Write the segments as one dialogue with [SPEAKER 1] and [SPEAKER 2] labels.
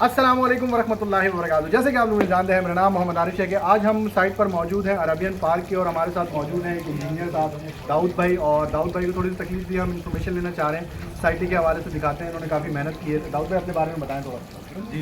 [SPEAKER 1] अस्सलामुअलैकुम वरहमतुल्लाहि वबरकातुहू। जैसे कि आप लोग जानते हैं, मेरा नाम मोहम्मद आरिफ है कि आज हम साइट पर मौजूद हैं अरबियन पार्क की, और हमारे साथ मौजूद हैं एक इंजीनियर साहब दाऊद भाई। और दाऊद भाई को थोड़ी सी तकलीफ दी, हम इन्फॉर्मेशन लेना चाह रहे हैं सोसाइटी के हवाले से, दिखाते हैं इन्होंने काफ़ी मेहनत की है। तो दाऊद भाई अपने बारे में बताएं थोड़ा।
[SPEAKER 2] जी,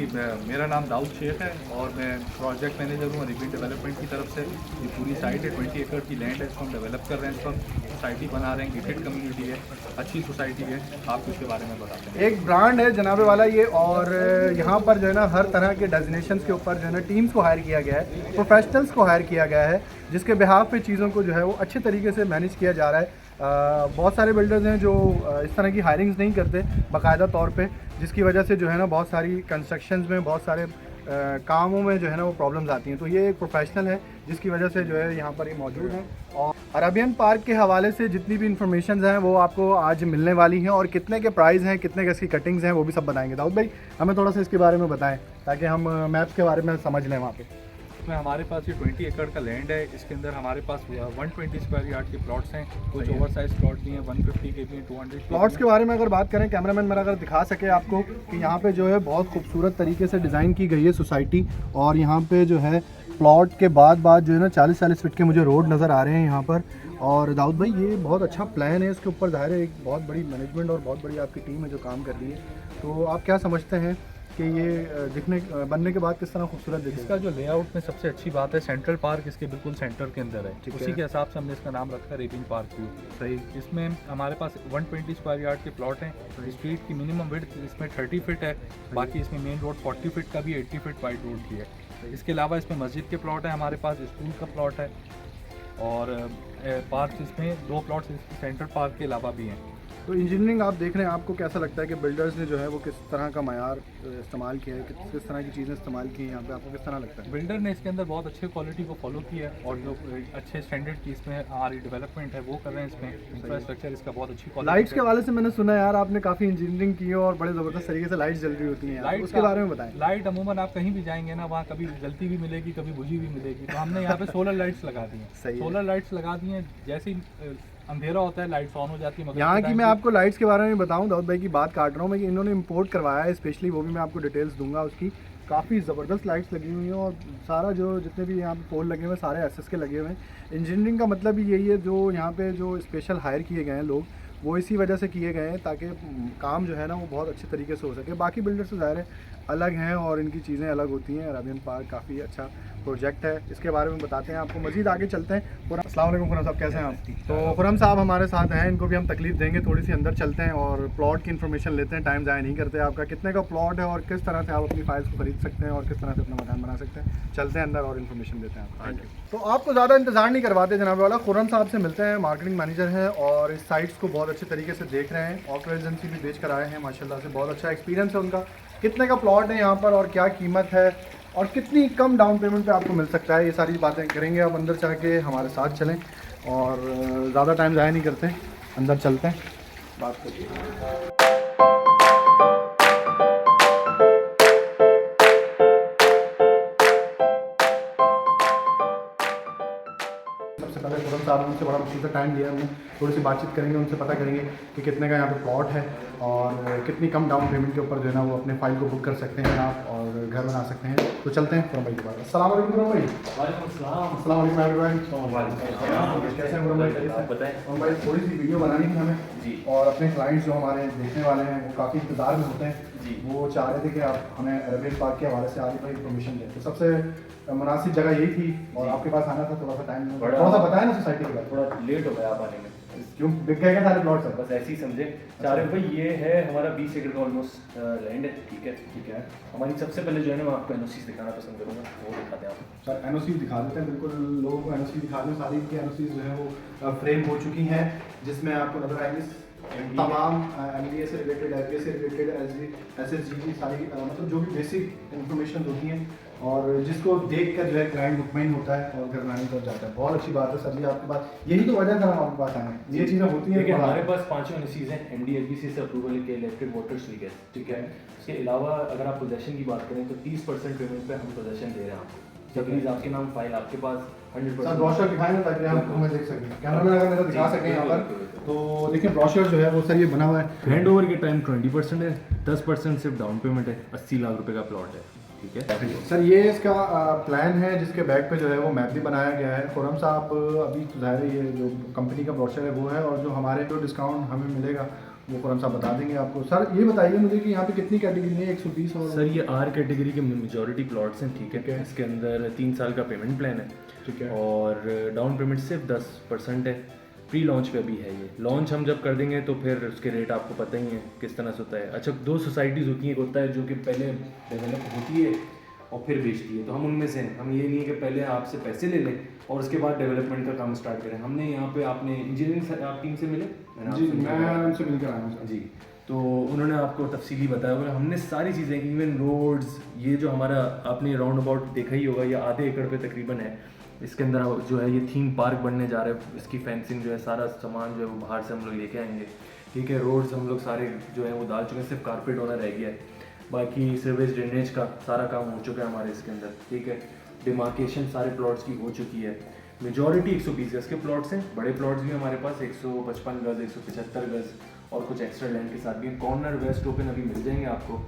[SPEAKER 2] मेरा नाम दाऊद शेख है और मैं प्रोजेक्ट मैनेजर हूँ अरबियन डेवलपमेंट की तरफ से। ये पूरी साइट है, 20 एकड़ की लैंड है, इसको हम डेवलप कर रहे हैं। इस वक्त सोसाइटी बना रहे हैं, गेटेड कम्युनिटी है, अच्छी सोसाइटी है। आपको इसके बारे में बताते हैं।
[SPEAKER 1] एक ब्रांड है जनाबे वाला ये, और यहाँ पर जो है ना हर तरह के डेजिनेशंस के ऊपर जो है ना टीम्स को हायर किया गया है, प्रोफेशनल्स को हायर किया गया है, जिसके बिहाफ पे चीज़ों को जो है वो अच्छे तरीके से मैनेज किया जा रहा है। बहुत सारे बिल्डर्स हैं जो इस तरह की हायरिंग्स नहीं करते बाकायदा तौर पे, जिसकी वजह से जो है ना बहुत सारी कंस्ट्रक्शंस में, बहुत सारे कामों में जो है ना वो प्रॉब्लम्स आती हैं। तो ये एक प्रोफेशनल है जिसकी वजह से जो है यहाँ पर ये मौजूद हैं। और अरबियन पार्क के हवाले से जितनी भी इंफॉर्मेशन हैं वो आपको आज मिलने वाली हैं, और कितने के प्राइस हैं, कितने के इसकी कटिंग्स हैं, वो भी सब बताएंगे। दाऊद भाई हमें थोड़ा सा इसके बारे में बताएं ताकि हम मैप्स के बारे में समझ लें वहाँ पे।
[SPEAKER 2] इसमें हमारे पास ये 20 एकड़ का लैंड है। इसके अंदर हमारे पास 120 स्क्वायर यार्ड के प्लॉट्स हैं। कुछ ओवर साइज प्लॉट भी हैं, 150 के भी हैं, 200
[SPEAKER 1] प्लॉट्स के बारे में अगर बात करें, कैमरामैन मेरा अगर दिखा सके आपको कि यहाँ पे जो है बहुत खूबसूरत तरीके से डिज़ाइन की गई है सोसाइटी। और यहाँ पे जो है प्लॉट के बाद जो है ना 40-40 फीट के मुझे रोड नज़र आ रहे हैं यहाँ पर। और दाऊद भाई ये बहुत अच्छा प्लान है, इसके ऊपर ज़ाहिर है एक बहुत बड़ी मैनेजमेंट और बहुत बड़ी आपकी टीम है जो काम कर रही है। तो आप क्या समझते हैं कि ये बनने के बाद किस तरह खूबसूरत दिखेगा?
[SPEAKER 2] इसका जो लेआउट में सबसे अच्छी बात है, सेंट्रल पार्क इसके बिल्कुल सेंटर के अंदर है। उसी के हिसाब से हमने इसका नाम रखा है अरेबियन पार्क व्यू।
[SPEAKER 1] सही।
[SPEAKER 2] इसमें हमारे पास 120 स्क्वायर यार्ड के प्लॉट हैं। स्ट्रीट की मिनिमम विड्थ इसमें 30 फीट है। बाकी इसमें मेन रोड 40 फीट का भी, 80 फीट वाइड रोड भी है। इसके अलावा इसमें मस्जिद के प्लॉट है, हमारे पास स्कूल का प्लॉट है, और पार्क इसमें 2 प्लॉट्स सेंट्रल पार्क के अलावा भी हैं।
[SPEAKER 1] तो इंजीनियरिंग आप देख रहे हैं, आपको कैसा लगता है कि बिल्डर्स ने जो है वो किस तरह का मयार इस्तेमाल किया है, किस तरह की चीज़ें इस्तेमाल की हैं यहाँ पे, आपको किस तरह लगता है?
[SPEAKER 2] बिल्डर ने इसके अंदर बहुत अच्छे क्वालिटी को फॉलो किया है, और जो अच्छे स्टैंडर्ड की इसमें हमारी डेवलपमेंट है वो कर रहे हैं। इसमें इंफ्रास्ट्रक्चर इसका बहुत अच्छी क्वालिटी।
[SPEAKER 1] लाइट्स के वाले से मैंने सुना है यार, आपने काफ़ी इंजीनियरिंग की है और बड़े ज़बरदस्त तरीके से लाइट्स जल रही होती हैं, लाइट उसके बारे में बताएं।
[SPEAKER 2] लाइट अमूमन आप कहीं भी जाएंगे ना, वहाँ कभी जलती भी मिलेगी, कभी बुझी भी मिलेगी। तो हमने यहाँ पे सोलर लाइट्स लगा दी हैं। सोलर लाइट्स लगा दी हैं, जैसे ही अंधेरा होता है लाइट्स ऑन हो जाती है।
[SPEAKER 1] यहाँ की मैं आपको लाइट्स के बारे में बताऊँ, दाऊद भाई की बात काट रहा हूँ मैं, कि इन्होंने इंपोर्ट करवाया है स्पेशली, वो भी मैं आपको डिटेल्स दूंगा उसकी। काफ़ी ज़बरदस्त लाइट्स लगी हुई हैं, और सारा जो जितने भी यहाँ पे पोल लगे हुए हैं सारे एसएस के लगे हुए हैं। इंजीनियरिंग का मतलब भी यही है, जो यहाँ पे जो स्पेशल हायर किए गए हैं लोग, वो इसी वजह से किए गए हैं ताकि काम जो है ना वो बहुत अच्छे तरीके से हो सके। बाकी बिल्डर से ज़ाहिर है अलग हैं और इनकी चीज़ें अलग होती हैं। अरबियन पार्क काफ़ी अच्छा प्रोजेक्ट है, इसके बारे में बताते हैं आपको। मज़ीद आगे चलते हैं। अस्सलाम वालेकुम खुरम साहब, कैसे हैं आप? तो खुरम साहब हमारे साथ हैं, इनको भी हम तकलीफ देंगे थोड़ी सी। अंदर चलते हैं और प्लॉट की इन्फॉर्मेशन लेते हैं, टाइम ज़ाया नहीं करते। आपका कितने का प्लॉट है और किस तरह से आप अपनी फाइल्स को खरीद सकते हैं और किस तरह से अपना मकान बना सकते हैं, चलते हैं अंदर और इन्फॉर्मेशन देते हैं आपको। तो आपको ज़्यादा इंतजार नहीं करवाते जनाब वाला, खुरम साहब से मिलते हैं, मार्केटिंग मैनेजर हैं और इस साइट्स को बहुत अच्छे तरीके से देख रहे हैं। ऑटो एजेंसी भी बेच कर आए हैं माशाल्लाह से, बहुत अच्छा एक्सपीरियंस है उनका। कितने का प्लॉट है यहाँ पर और क्या कीमत है और कितनी कम डाउन पेमेंट पे आपको मिल सकता है, ये सारी बातें करेंगे। आप अंदर जाके हमारे साथ चलें और ज़्यादा टाइम ज़ाया नहीं करते, अंदर चलते हैं, बात करते हैं। सबसे पहले खुरम साहब उनसे बड़ा मुश्किल से टाइम लिया हमने, थोड़ी सी बातचीत करेंगे उनसे, पता करेंगे कि कितने का यहाँ पे प्लॉट है और कितनी कम डाउन पेमेंट के ऊपर जो है ना वो अपने फाइल को बुक कर सकते हैं आप और घर बना सकते हैं। तो चलते हैं खुरम भाई के पास। अस्सलाम वालेकुम खुरम भाई। अस्सलाम वालेकुम एवरीवन। कैसे हैं खुरम भाई? बताएं खुरम भाई, थोड़ी सी वीडियो बनानी थी हमें जी, और अपने क्लाइंट्स जो हमारे देखने वाले हैं वो काफ़ी इंतजार में होते हैं जी, वो चाह रहे थे कि आप हमें अरबियन पार्क के हवाले से आगे भाई इन्फॉर्मेशन दें। तो सबसे मुनासिब जगह यही थी और आपके पास आना था, थोड़ा सा टाइम, थोड़ा सा बताएं ना सोसाइटी के बारे में।
[SPEAKER 3] थोड़ा लेट हो गया आप आने में,
[SPEAKER 1] क्यों बिक गए क्या सारे प्लॉट सर?
[SPEAKER 3] बस ऐसे ही समझे। चार भाई ये है हमारा 20 एकड़ का ऑलमोस्ट लैंड है, ठीक है ठीक है। हमारी सबसे पहले जो है ना मैं आपको एनओसी दिखाना पसंद करूँगा, वो दिखाते हैं आप
[SPEAKER 1] सर। एनओसी दिखा देते हैं, बिल्कुल लोगों को एनओसी दिखा दें। सारी की एनओसी जो है वो फ्रेम हो चुकी हैं, जिसमें आपको नजर आएंगी तमाम एमडीए से रिलेटेड, एफडीए से रिलेटेड, एसएसजी की सारी मतलब जो भी बेसिक इंफॉर्मेशन होती हैं, और जिसको देख कर जो है क्लाइंट मुतमईन होता है और घर बनाने पर जाता है। बहुत अच्छी बात है सर जी आपके पास, यही तो वजह था आपके पास आना, ये चीज़ें होती हैं।
[SPEAKER 3] हमारे पास 5 एनओसीज हैं एनडीएफबीसी से अप्रूवल के, इलेक्ट्रिक वाटर स्वीगर, ठीक है। इसके अलावा अगर आप पोजेशन की बात करें तो 30% पेमेंट पे हम पोजेशन दे रहे हैं आपको, जबरीज आपके नाम, फाइल आपके पास,
[SPEAKER 1] सर
[SPEAKER 3] 100%।
[SPEAKER 1] ब्रोशर दिखाएं ना ताकि आप हमें देख सकें, कैमरा मैन अगर मेरा दिखा सकें यहाँ पर। तो देखिए ब्रोशर जो है वो सर ये बना हुआ है।
[SPEAKER 3] हैंड ओवर के टाइम 20% है, 10% सिर्फ डाउन पेमेंट है, 80 लाख रुपए का प्लॉट है, ठीक है।
[SPEAKER 1] सर ये इसका प्लान है जिसके बैक पे जो है वो मैप भी बनाया गया है। खुरम साहब अभी ज़ाहिर है ये जो कंपनी का ब्रोशर है वो है, और जो हमारे जो डिस्काउंट हमें मिलेगा वो खुरम साहब बता देंगे आपको। सर ये बताइए मुझे कि यहाँ पे कितनी कैटेगरी है, 120 और
[SPEAKER 3] सर ये आर कैटेगरी के मेजॉरिटी प्लॉट्स हैं, ठीक है। इसके अंदर 3 साल का पेमेंट प्लान है,
[SPEAKER 1] ठीक है।
[SPEAKER 3] और डाउन पेमेंट सिर्फ 10% है। प्री लॉन्च पे भी है ये। लॉन्च हम जब कर देंगे तो फिर उसके रेट आपको पता ही है किस तरह से होता है। अच्छा, 2 सोसाइटीज़ होती हैं, एक होता है जो कि पहले डेवलप होती है और फिर बेचती है, तो हम उनमें से हैं। हम ये नहीं है कि पहले आपसे पैसे ले लें और उसके बाद डेवलपमेंट का काम स्टार्ट करें। हमने यहाँ पे, आपने इंजीनियरिंग आप टीम से मिले?
[SPEAKER 1] जी मैं उनसे मिलकर आया हूँ सर।
[SPEAKER 3] जी, तो उन्होंने आपको तफसीली बताया होगा। हमने सारी चीज़ें, इवन रोड्स, ये जो हमारा आपने राउंड अबाउट देखा ही होगा, ये आधे एकड़ पे तकरीबन है। इसके अंदर जो है ये थीम पार्क बनने जा रहा है। इसकी फेंसिंग जो है, सारा सामान जो है वो बाहर से हम लोग लेके आएंगे, ठीक है। रोड्स हम लोग सारे जो है वो डाल चुके हैं, सिर्फ कारपेट होना रह गया है। बाकी सीवेज ड्रेनेज का सारा काम हो चुका है हमारे इसके अंदर, ठीक है। डिमार्केशन सारे प्लॉट्स की हो चुकी है। मेजॉरिटी 120 गज के प्लॉट्स हैं, बड़े प्लॉट्स भी हमारे पास 155 गज, 175 गज और कुछ एक्स्ट्रा लैंड के साथ भी। कॉर्नर वेस्ट ओपन अभी मिल जाएंगे आपको।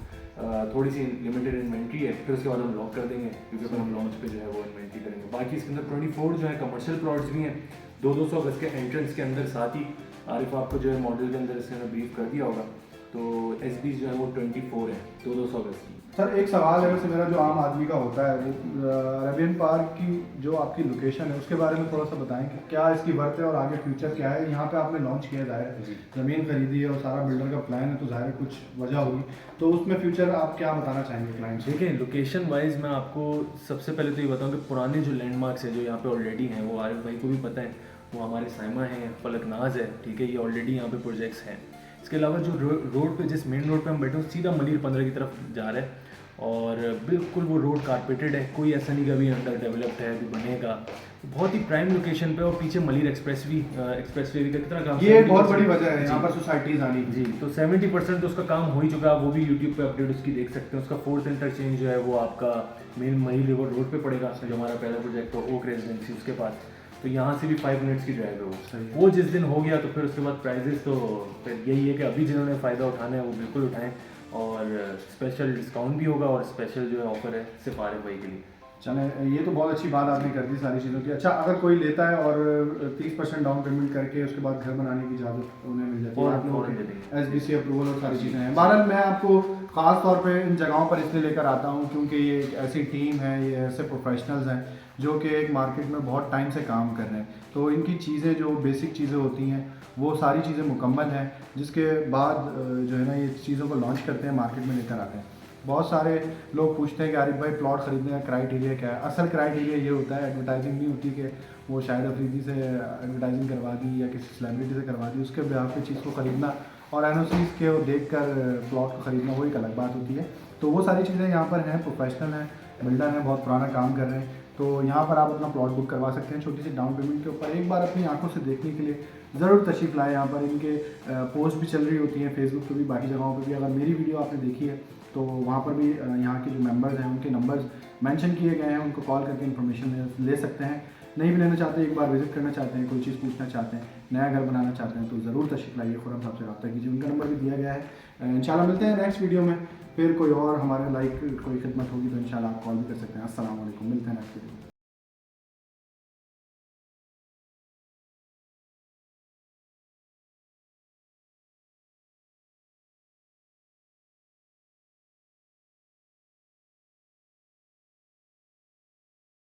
[SPEAKER 3] थोड़ी सी लिमिटेड इन्वेंट्री है, फिर उसके बाद हम लॉक कर देंगे, क्योंकि फिर हम लॉन्च पे जो है वो इन्वेंट्री करेंगे। बाकी इसके अंदर 24 जो है कमर्शियल प्लॉट्स भी हैं, 200 गज के एंट्रेंस के अंदर। साथ ही आरिफ आपको जो है मॉडल के अंदर इसके अंदर ब्रीफ कर दिया होगा। तो SB जो है वो 24 है, 200 गज की।
[SPEAKER 1] सर एक सवाल है वैसे मेरा जो आम आदमी का होता है, वो अरेबियन पार्क की जो आपकी लोकेशन है उसके बारे में थोड़ा सा बताएं कि क्या इसकी वर्थ है और आगे फ्यूचर क्या है। यहाँ पे आपने लॉन्च किया जाए, ज़मीन खरीदी है और सारा बिल्डर का प्लान है, तो ज़ाहिर कुछ वजह होगी, तो उसमें फ्यूचर आप क्या बताना चाहेंगे क्लाइंट्स?
[SPEAKER 3] देखिए, लोकेशन वाइज मैं आपको सबसे पहले तो ये बताऊँ कि पुराने जो लैंडमार्क्स हैं जो यहाँ पे ऑलरेडी हैं, वो आरिफ भाई को भी पता है। वो हमारे साइमा हैं, फलकनाज है, ठीक है। ये ऑलरेडी यहाँ पे प्रोजेक्ट्स हैं। इसके अलावा जो रोड पे, जिस मेन रोड पे हम बैठे हैं, सीधा मलिर 15 की तरफ जा रहा है, और बिल्कुल वो रोड कारपेटेड है। कोई ऐसा नहीं कि अभी अंडर डेवलप्ड है, अभी बनेगा। बहुत ही प्राइम लोकेशन पे, और पीछे मलिर एक्सप्रेसवे का कितना काम,
[SPEAKER 1] ये एक बहुत बड़ी वजह है यहाँ पर सोसाइटीज़ आनी
[SPEAKER 3] जी। तो 70% तो उसका काम हो ही चुका है। वो भी यूट्यूब पे अपडेट उसकी देख सकते हैं। उसका 4th इंटरचेंज जो है वो आपका मेन मही रिवर रोड पे पड़ेगा, जो हमारा पहला प्रोजेक्ट है ओक रेजिडेंसी, उसके पास। तो यहाँ से भी 5 मिनट्स की ड्राइव है वो जिस दिन हो गया, तो फिर उसके बाद प्राइजेस तो फिर यही है कि अभी जिन्होंने फ़ायदा उठाना है वो बिल्कुल उठाएं, और स्पेशल डिस्काउंट भी होगा, और स्पेशल जो है ऑफर है सिर्फ आरिफ भाई के लिए।
[SPEAKER 1] चले, ये तो बहुत अच्छी बात आपने कर दी सारी चीज़ों की। अच्छा, अगर कोई लेता है और 30% डाउन पेमेंट करके उसके बाद घर बनाने की इजाज़त उन्हें मिल जाती है, SBC अप्रूवल और सारी चीज़ें हैं। बहरहाल मैं आपको ख़ास तौर पे इन जगहों पर इसलिए लेकर आता हूँ क्योंकि ये एक ऐसी टीम है, ये ऐसे प्रोफेशनल्स हैं जो कि एक मार्केट में बहुत टाइम से काम कर रहे हैं। तो इनकी चीज़ें, जो बेसिक चीज़ें होती हैं, वो सारी चीज़ें मुकम्मल हैं, जिसके बाद जो है ना ये चीज़ों को लॉन्च करते हैं, मार्केट में लेकर आते हैं। बहुत सारे लोग पूछते हैं कि आरिफ भाई प्लॉट ख़रीदने का क्राइटेरिया क्या है। असल क्राइटेरिया ये होता है, एडवर्टाइजिंग नहीं होती कि वो शायद अफरीदी से एडवर्टाइजिंग करवा दी या किसी सेलिब्रिटी से करवा दी, उसके बिहाफ पे चीज़ को ख़रीदना और NOCs के देख कर प्लॉट को ख़रीदना वो एक अलग बात होती है। तो वो सारी चीज़ें यहाँ पर हैं, प्रोफेशनल हैं, बिल्डर हैं, बहुत पुराना काम कर रहे हैं। तो यहाँ पर आप अपना प्लॉट बुक करवा सकते हैं छोटी सी डाउन पेमेंट के ऊपर। एक बार अपनी आंखों से देखने के लिए ज़रूर तशरीफ़ लाएँ। यहाँ पर इनके पोस्ट भी चल रही होती हैं फेसबुक पे भी, बाकी जगहों पे भी। अगर मेरी वीडियो आपने देखी है तो वहाँ पर भी यहाँ के जो मेंबर्स हैं उनके नंबर्स मेंशन किए गए हैं, उनको कॉल करके इन्फॉर्मेशन ले सकते हैं। नहीं भी लेना चाहते, एक बार विजिट करना चाहते हैं, कोई चीज़ पूछना चाहते हैं, नया घर बनाना चाहते हैं, तो ज़रूर तशरीफ़ लाइए, खुरम साहब से रब्ता कीजिए। उनका नंबर भी दिया गया है। इंशाल्लाह मिलते हैं नेक्स्ट वीडियो में। फिर कोई और हमारे लाइक कोई खिदमत होगी तो इंशाल्लाह आप कॉल भी कर सकते हैं। अस्सलाम वालेकुम, मिलते हैं नेक्स्ट वीडियो में।